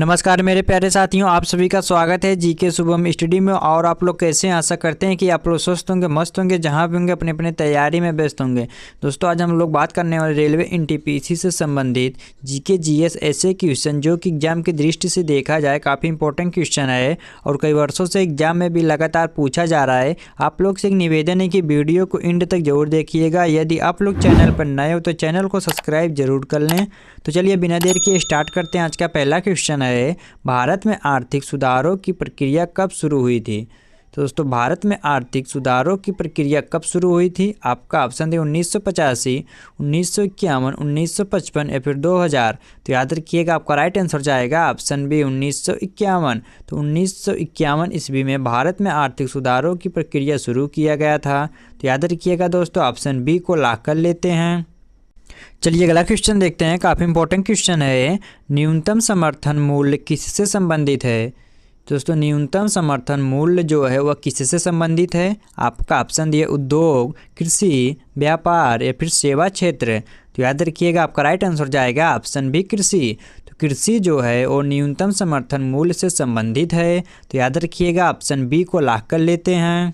नमस्कार मेरे प्यारे साथियों, आप सभी का स्वागत है जीके शुभम स्टडी में। और आप लोग कैसे हैं? आशा करते हैं कि आप लोग स्वस्थ होंगे, मस्त होंगे, जहां भी होंगे अपने अपने तैयारी में व्यस्त होंगे। दोस्तों आज हम लोग बात करने वाले रेलवे एनटीपीसी से संबंधित जीके जीएस ऐसे क्वेश्चन जो कि एग्जाम की दृष्टि से देखा जाए काफ़ी इंपॉर्टेंट क्वेश्चन है और कई वर्षों से एग्जाम में भी लगातार पूछा जा रहा है। आप लोग से एक निवेदन है कि वीडियो को एंड तक जरूर देखिएगा। यदि आप लोग चैनल पर नए हो तो चैनल को सब्सक्राइब जरूर कर लें। तो चलिए बिना देर के स्टार्ट करते हैं। आज का पहला क्वेश्चन है, भारत में आर्थिक सुधारों की प्रक्रिया कब शुरू हुई थी? तो दोस्तों भारत में आर्थिक सुधारों की प्रक्रिया कब शुरू हुई थी? आपका ऑप्शन है 1985, 1951, 1955 या फिर 2000। तो याद रखिएगा आपका राइट आंसर जाएगा ऑप्शन बी 1951। तो 1951 ईस्वी में भारत में आर्थिक सुधारों की प्रक्रिया शुरू किया गया था। तो याद रखिएगा दोस्तों ऑप्शन बी को लॉक कर लेते हैं। चलिए अगला क्वेश्चन देखते हैं, काफ़ी इंपॉर्टेंट क्वेश्चन है। न्यूनतम समर्थन मूल्य किससे संबंधित है? दोस्तों न्यूनतम समर्थन मूल्य जो है वह किससे संबंधित है? आपका ऑप्शन दिए उद्योग, कृषि, व्यापार या फिर सेवा क्षेत्र। तो याद रखिएगा आपका राइट आंसर जाएगा ऑप्शन बी कृषि। तो कृषि जो है वो न्यूनतम समर्थन मूल्य से संबंधित है। तो याद रखिएगा ऑप्शन बी को लॉक कर लेते हैं।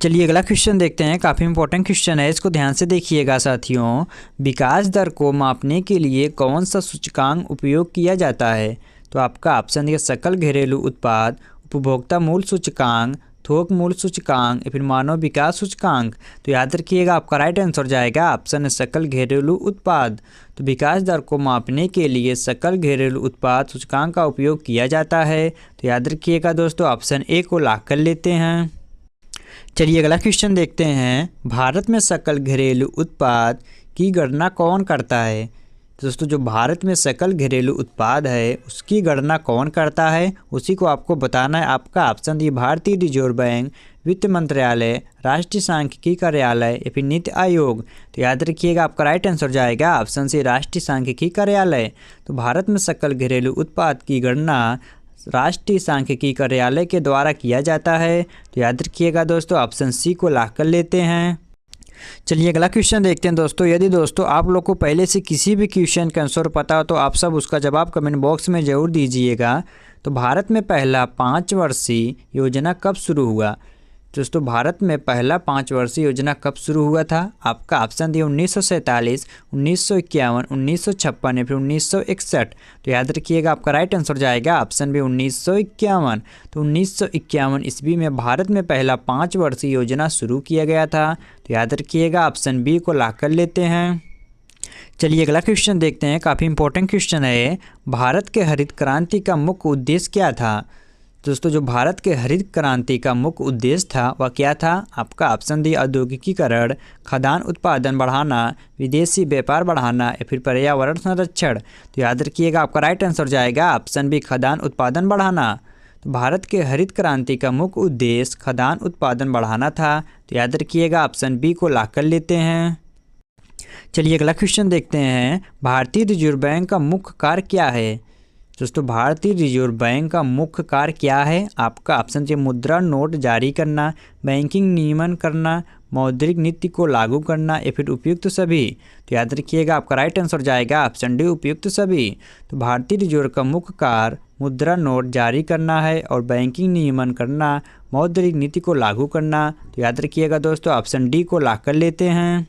चलिए अगला क्वेश्चन देखते हैं, काफ़ी इंपॉर्टेंट क्वेश्चन है, इसको ध्यान से देखिएगा साथियों। विकास दर को मापने के लिए कौन सा सूचकांक उपयोग किया जाता है? तो आपका ऑप्शन है सकल घरेलू उत्पाद, उपभोक्ता मूल्य सूचकांक, थोक मूल्य सूचकांक या फिर मानव विकास सूचकांक। तो याद रखिएगा आपका राइट आंसर जाएगा ऑप्शन है सकल घरेलू उत्पाद। तो विकास दर को मापने के लिए सकल घरेलू उत्पाद सूचकांक का उपयोग किया जाता है। तो याद रखिएगा दोस्तों ऑप्शन ए को लॉक कर लेते हैं। चलिए अगला क्वेश्चन देखते हैं, भारत में सकल घरेलू उत्पाद की गणना कौन करता है? दोस्तों जो भारत में सकल घरेलू उत्पाद है उसकी गणना कौन करता है उसी को आपको बताना है। आपका ऑप्शन दी भारतीय रिजर्व बैंक, वित्त मंत्रालय, राष्ट्रीय सांख्यिकी कार्यालय या फिर नीति आयोग। तो याद रखिएगा आपका राइट आंसर जाएगा ऑप्शन सी राष्ट्रीय सांख्यिकी कार्यालय। तो भारत में सकल घरेलू उत्पाद की गणना राष्ट्रीय सांख्यिकी कार्यालय के द्वारा किया जाता है। तो याद रखिएगा दोस्तों ऑप्शन सी को लॉक कर लेते हैं। चलिए अगला क्वेश्चन देखते हैं दोस्तों। यदि दोस्तों आप लोग को पहले से किसी भी क्वेश्चन का आंसर पता हो तो आप सब उसका जवाब कमेंट बॉक्स में ज़रूर दीजिएगा। तो भारत में पहला 5 वर्षीय योजना कब शुरू हुआ? दोस्तों भारत में पहला 5 वर्षीय योजना कब शुरू हुआ था? आपका ऑप्शन दिया 1947, 1951, 1956 या फिर 1961। तो याद रखिएगा आपका राइट आंसर जाएगा ऑप्शन बी 1951। तो 1951 ईस्वी में भारत में पहला 5 वर्षीय योजना शुरू किया गया था। तो याद रखिएगा ऑप्शन बी को लॉक कर लेते हैं। चलिए अगला क्वेश्चन देखते हैं, काफ़ी इंपॉर्टेंट क्वेश्चन है। भारत के हरित क्रांति का मुख्य उद्देश्य क्या था? दोस्तों जो भारत के हरित क्रांति का मुख्य उद्देश्य था वह क्या था? आपका ऑप्शन दी औद्योगिकीकरण, खदान उत्पादन बढ़ाना, विदेशी व्यापार बढ़ाना या फिर पर्यावरण संरक्षण। तो याद रखिएगा आपका राइट आंसर जाएगा ऑप्शन बी खदान उत्पादन बढ़ाना। तो भारत के हरित क्रांति का मुख्य उद्देश्य खदान उत्पादन बढ़ाना था। तो याद रखिएगा ऑप्शन बी को लॉक कर लेते हैं। चलिए अगला क्वेश्चन देखते हैं, भारतीय रिजर्व बैंक का मुख्य कार्य क्या है? दोस्तों भारतीय रिजर्व बैंक का मुख्य कार्य क्या है? आपका ऑप्शन है मुद्रा नोट जारी करना, बैंकिंग नियमन करना, मौद्रिक नीति को लागू करना या फिर उपयुक्त सभी। तो याद रखिएगा आपका राइट आंसर जाएगा ऑप्शन डी उपयुक्त सभी। तो भारतीय रिजर्व का मुख्य कार्य मुद्रा नोट जारी करना है और बैंकिंग नियमन करना, मौद्रिक नीति को लागू करना। तो याद रखिएगा दोस्तों ऑप्शन डी को लॉक कर लेते हैं।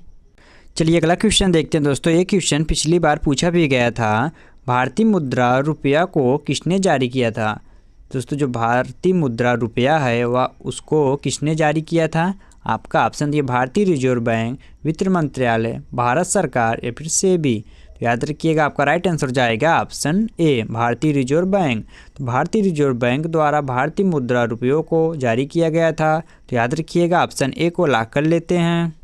चलिए अगला क्वेश्चन देखते हैं दोस्तों। ये क्वेश्चन पिछली बार पूछा भी गया था। भारतीय मुद्रा रुपया को किसने जारी किया था? दोस्तों जो भारतीय मुद्रा रुपया है वह उसको किसने जारी किया था? आपका ऑप्शन दिए भारतीय रिजर्व बैंक, वित्त मंत्रालय, भारत सरकार या फिर सेबी। तो याद रखिएगा आपका राइट आंसर जाएगा ऑप्शन ए भारतीय रिजर्व बैंक। तो भारतीय रिजर्व बैंक द्वारा भारतीय मुद्रा रुपयों को जारी किया गया था। तो याद रखिएगा ऑप्शन ए को लॉक कर लेते हैं।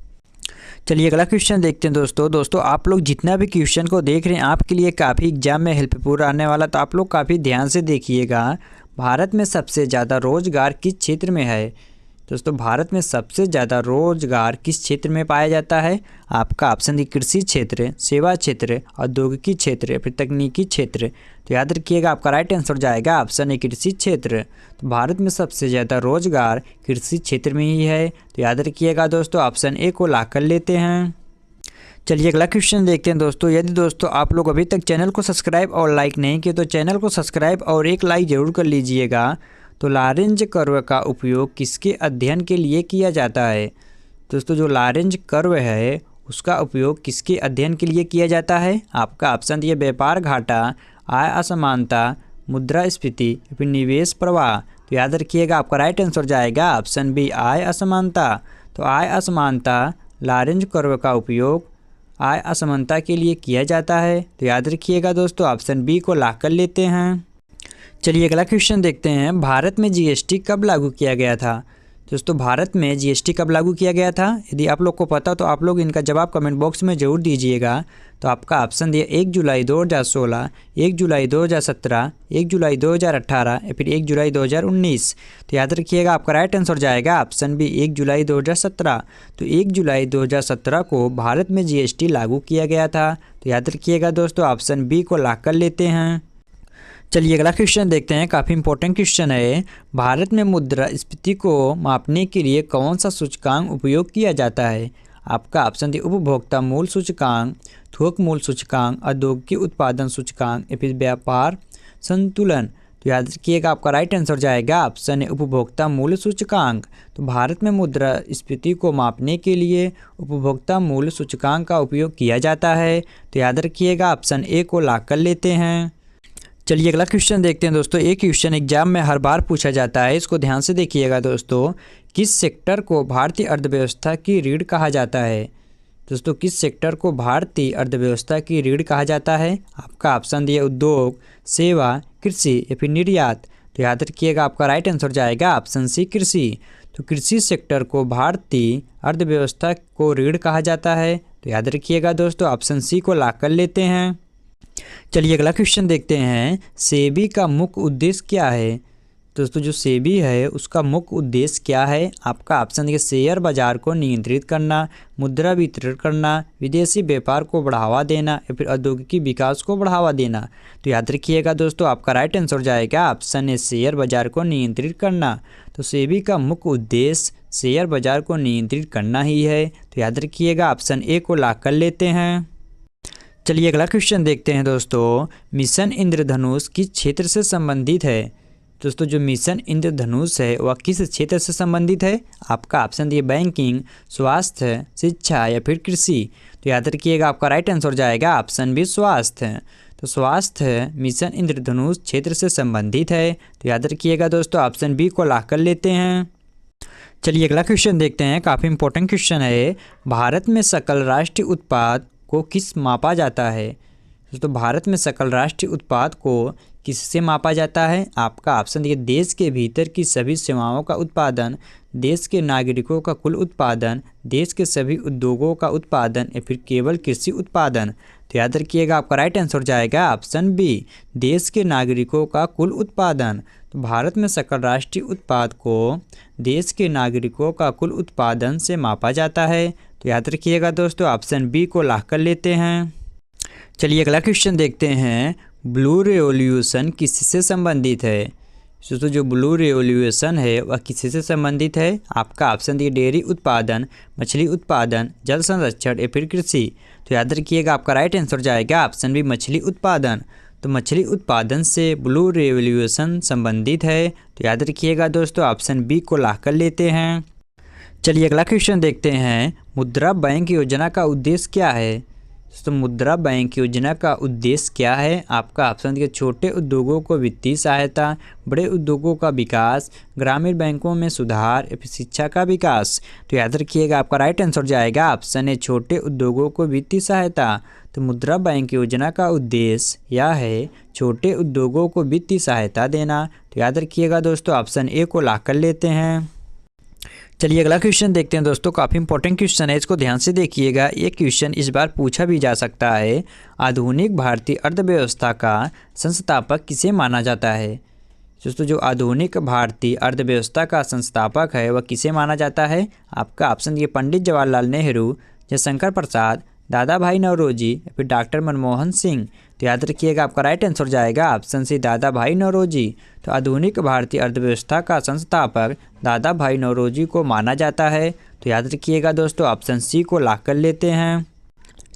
चलिए अगला क्वेश्चन देखते हैं दोस्तों आप लोग जितना भी क्वेश्चन को देख रहे हैं आपके लिए काफ़ी एग्जाम में हेल्पफुल आने वाला, तो आप लोग काफ़ी ध्यान से देखिएगा। भारत में सबसे ज़्यादा रोजगार किस क्षेत्र में है? दोस्तों भारत में सबसे ज़्यादा रोजगार किस क्षेत्र में पाया जाता है? आपका ऑप्शन है कृषि क्षेत्र, सेवा क्षेत्र, औद्योगिकी क्षेत्र या फिर तकनीकी क्षेत्र। तो याद रखिएगा आपका राइट आंसर जाएगा ऑप्शन है कृषि क्षेत्र। तो भारत में सबसे ज़्यादा रोजगार कृषि क्षेत्र में ही है। तो याद रखिएगा दोस्तों ऑप्शन ए को लॉक कर लेते हैं। चलिए अगला क्वेश्चन देखते हैं दोस्तों। यदि दोस्तों आप लोग अभी तक चैनल को सब्सक्राइब और लाइक नहीं किए तो चैनल को सब्सक्राइब और एक लाइक ज़रूर कर लीजिएगा। तो लॉरेंज कर्व का उपयोग किसके अध्ययन के लिए किया जाता है? दोस्तों जो लॉरेंज कर्व है उसका उपयोग किसके अध्ययन के लिए किया जाता है? आपका ऑप्शन दिए व्यापार घाटा, आय असमानता, मुद्रास्फीति या फिर निवेश प्रवाह। तो याद रखिएगा आपका राइट आंसर जाएगा ऑप्शन बी, आय असमानता। तो आय असमानता लॉरेंज कर्व का उपयोग आय असमानता के लिए किया जाता है। तो याद रखिएगा दोस्तों ऑप्शन बी को लॉक कर लेते हैं। चलिए अगला क्वेश्चन देखते हैं। भारत में जीएसटी कब लागू किया गया था? दोस्तों भारत में जीएसटी कब लागू किया गया था? यदि आप लोग को पता तो आप लोग इनका जवाब कमेंट बॉक्स में ज़रूर दीजिएगा। तो आपका ऑप्शन दिया 1 जुलाई 2016, 1 जुलाई 2017, 1 जुलाई 2018 या फिर 1 जुलाई 2019। तो याद रखिएगा आपका राइट आंसर जाएगा ऑप्शन बी, 1 जुलाई 2017। तो 1 जुलाई 2017 को भारत में जीएसटी लागू किया गया था। तो याद रखिएगा दोस्तों ऑप्शन बी को लॉक कर लेते हैं। चलिए अगला क्वेश्चन देखते हैं। काफ़ी इंपॉर्टेंट क्वेश्चन है। भारत में मुद्रास्फीति को मापने के लिए कौन सा सूचकांक उपयोग किया जाता है? आपका ऑप्शन दी उपभोक्ता मूल्य सूचकांक, थोक मूल्य सूचकांक, औद्योगिक उत्पादन सूचकांक या फिर व्यापार संतुलन। तो याद रखिएगा आपका राइट आंसर जाएगा ऑप्शन है उपभोक्ता मूल्य सूचकांक। तो भारत में मुद्रास्फीति को मापने के लिए उपभोक्ता मूल्य सूचकांक का उपयोग किया जाता है। तो याद रखिएगा ऑप्शन ए को लॉक कर लेते हैं। चलिए अगला क्वेश्चन देखते हैं दोस्तों। एक क्वेश्चन एग्जाम में हर बार पूछा जाता है, इसको ध्यान से देखिएगा दोस्तों। किस सेक्टर को भारतीय अर्थव्यवस्था की रीढ़ कहा जाता है? दोस्तों किस सेक्टर को भारतीय अर्थव्यवस्था की रीढ़ कहा जाता है? आपका ऑप्शन दिया उद्योग, सेवा, कृषि या फिर निर्यात। तो याद रखिएगा आपका राइट आंसर जाएगा ऑप्शन सी, कृषि। तो कृषि सेक्टर को भारतीय अर्थव्यवस्था को रीढ़ कहा जाता है। तो याद रखिएगा दोस्तों ऑप्शन सी को लॉक कर लेते हैं। चलिए अगला क्वेश्चन देखते हैं। सेबी का मुख्य उद्देश्य क्या है? दोस्तों जो सेबी है उसका मुख्य उद्देश्य क्या है? आपका ऑप्शन है शेयर बाजार को नियंत्रित करना, मुद्रा वितरण करना, विदेशी व्यापार को बढ़ावा देना या फिर औद्योगिक विकास को बढ़ावा देना। तो याद रखिएगा दोस्तों आपका राइट आंसर जाएगा ऑप्शन है शेयर बाजार को नियंत्रित करना। तो सेबी का मुख्य उद्देश्य शेयर बाजार को नियंत्रित करना ही है। तो याद रखिएगा ऑप्शन ए को लॉक कर लेते हैं। चलिए अगला क्वेश्चन देखते हैं दोस्तों। मिशन इंद्रधनुष किस क्षेत्र से संबंधित है? दोस्तों जो मिशन इंद्रधनुष है वह किस क्षेत्र से संबंधित है? आपका ऑप्शन दिए बैंकिंग, स्वास्थ्य, शिक्षा या फिर कृषि। तो याद रखिएगा आपका राइट आंसर जाएगा ऑप्शन बी, स्वास्थ्य। तो स्वास्थ्य मिशन इंद्रधनुष क्षेत्र से संबंधित है। तो याद रखिएगा दोस्तों ऑप्शन बी को लॉक कर लेते हैं। चलिए अगला क्वेश्चन देखते हैं। काफ़ी इंपॉर्टेंट क्वेश्चन है। भारत में सकल राष्ट्रीय उत्पाद को किस मापा जाता है? दोस्तों भारत में सकल राष्ट्रीय उत्पाद को किससे मापा जाता है? आपका ऑप्शन देखिए देश के भीतर की सभी सेवाओं का उत्पादन, देश के नागरिकों का कुल उत्पादन, देश के सभी उद्योगों का उत्पादन या फिर केवल कृषि उत्पादन। तो याद रखिएगा आपका राइट आंसर जाएगा ऑप्शन बी, देश के नागरिकों का कुल उत्पादन। तो भारत में सकल राष्ट्रीय उत्पाद को देश के नागरिकों का कुल उत्पादन से मापा जाता है। तो याद रखिएगा दोस्तों ऑप्शन बी को लॉक कर लेते हैं। चलिए अगला क्वेश्चन देखते हैं। ब्लू रेवोल्यूशन किससे संबंधित है? दोस्तों जो ब्लू रेवोल्यूशन है वह किससे संबंधित है? आपका ऑप्शन दिए डेयरी उत्पादन, मछली उत्पादन, जल संरक्षण या फिर कृषि। तो याद रखिएगा आपका राइट आंसर जाएगा ऑप्शन बी, मछली उत्पादन। तो मछली उत्पादन से ब्लू रेवोल्यूशन संबंधित है। तो याद रखिएगा दोस्तों ऑप्शन बी को लॉक कर लेते हैं। चलिए अगला क्वेश्चन देखते हैं। मुद्रा बैंक योजना का उद्देश्य क्या है? तो मुद्रा बैंक योजना का उद्देश्य क्या है? आपका ऑप्शन दिया छोटे उद्योगों को वित्तीय सहायता, बड़े उद्योगों का विकास, ग्रामीण बैंकों में सुधार या फिर शिक्षा का विकास। तो याद रखिएगा आपका राइट आंसर जाएगा ऑप्शन है छोटे उद्योगों को वित्तीय सहायता। तो मुद्रा बैंक योजना का उद्देश्य यह है छोटे उद्योगों को वित्तीय सहायता देना। तो याद रखिएगा दोस्तों ऑप्शन ए को लॉक कर लेते हैं। चलिए अगला क्वेश्चन देखते हैं दोस्तों। काफ़ी इंपॉर्टेंट क्वेश्चन है, इसको ध्यान से देखिएगा। ये क्वेश्चन इस बार पूछा भी जा सकता है। आधुनिक भारतीय अर्थव्यवस्था का संस्थापक किसे माना जाता है? दोस्तों जो आधुनिक भारतीय अर्थव्यवस्था का संस्थापक है वह किसे माना जाता है? आपका ऑप्शन ये पंडित जवाहरलाल नेहरू, जयशंकर प्रसाद, दादा भाई नौरोजी या फिर डॉक्टर मनमोहन सिंह। तो याद रखिएगा आपका राइट आंसर जाएगा ऑप्शन सी, दादा भाई नौरोजी। तो आधुनिक भारतीय अर्थव्यवस्था का संस्थापक दादा भाई नौरोजी को माना जाता है। तो याद रखिएगा दोस्तों ऑप्शन सी को लॉक कर लेते हैं।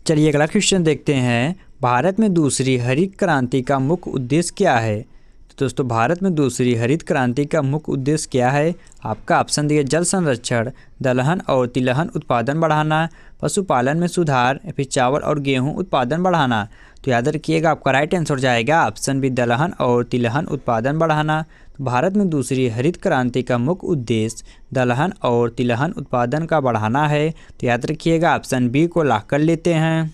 चलिए अगला क्वेश्चन देखते हैं, भारत में दूसरी हरित क्रांति का मुख्य उद्देश्य क्या है। तो दोस्तों भारत में दूसरी हरित क्रांति का मुख्य उद्देश्य क्या है। आपका ऑप्शन दिए जल संरक्षण, दलहन और तिलहन उत्पादन बढ़ाना, पशुपालन में सुधार या फिर चावल और गेहूं उत्पादन बढ़ाना। तो याद रखिएगा आपका राइट आंसर जाएगा ऑप्शन बी दलहन और तिलहन उत्पादन बढ़ाना। तो भारत में दूसरी हरित क्रांति का मुख्य उद्देश्य दलहन और तिलहन उत्पादन का बढ़ाना है। तो याद रखिएगा ऑप्शन बी को लॉक कर लेते हैं।